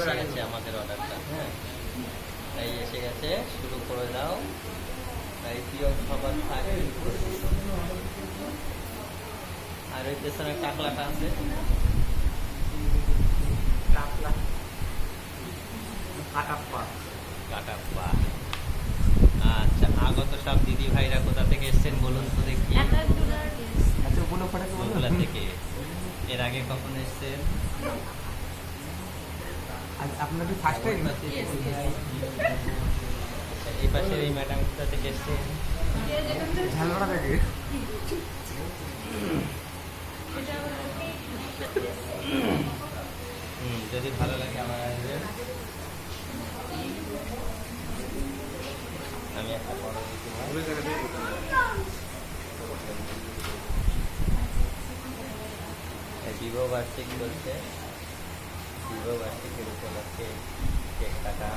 এসে গেছে আমাদের অর্ডারটা। হ্যাঁ, তাই এসে গেছে, শুরু করে দাও। তাই প্রিয় খাবার থাকে। আর ওই পেছনে কাকলাটা আছে, কাতলা কাটাপ্পা। কাটাপ্পা। আচ্ছা, আগত সব দিদি ভাইরা কোথা থেকে এসছেন বলুন তো দেখি। আচ্ছা ওগুলো ফটাকে বলো। ওগুলা থেকে। এর আগে কখন এসছেন? আপনার কি ফার্স্ট টাইম? এই পাশের এই ম্যাডাম কোথা থেকে এসছেন? ঝালপাড়া থেকে। যদি ভালো লাগে আমার আসবেন। আমি একটা বড় বিবাহ বার্ষিক বলছে, বিবাহ বার্ষিকের উপলক্ষে কেক কাটা।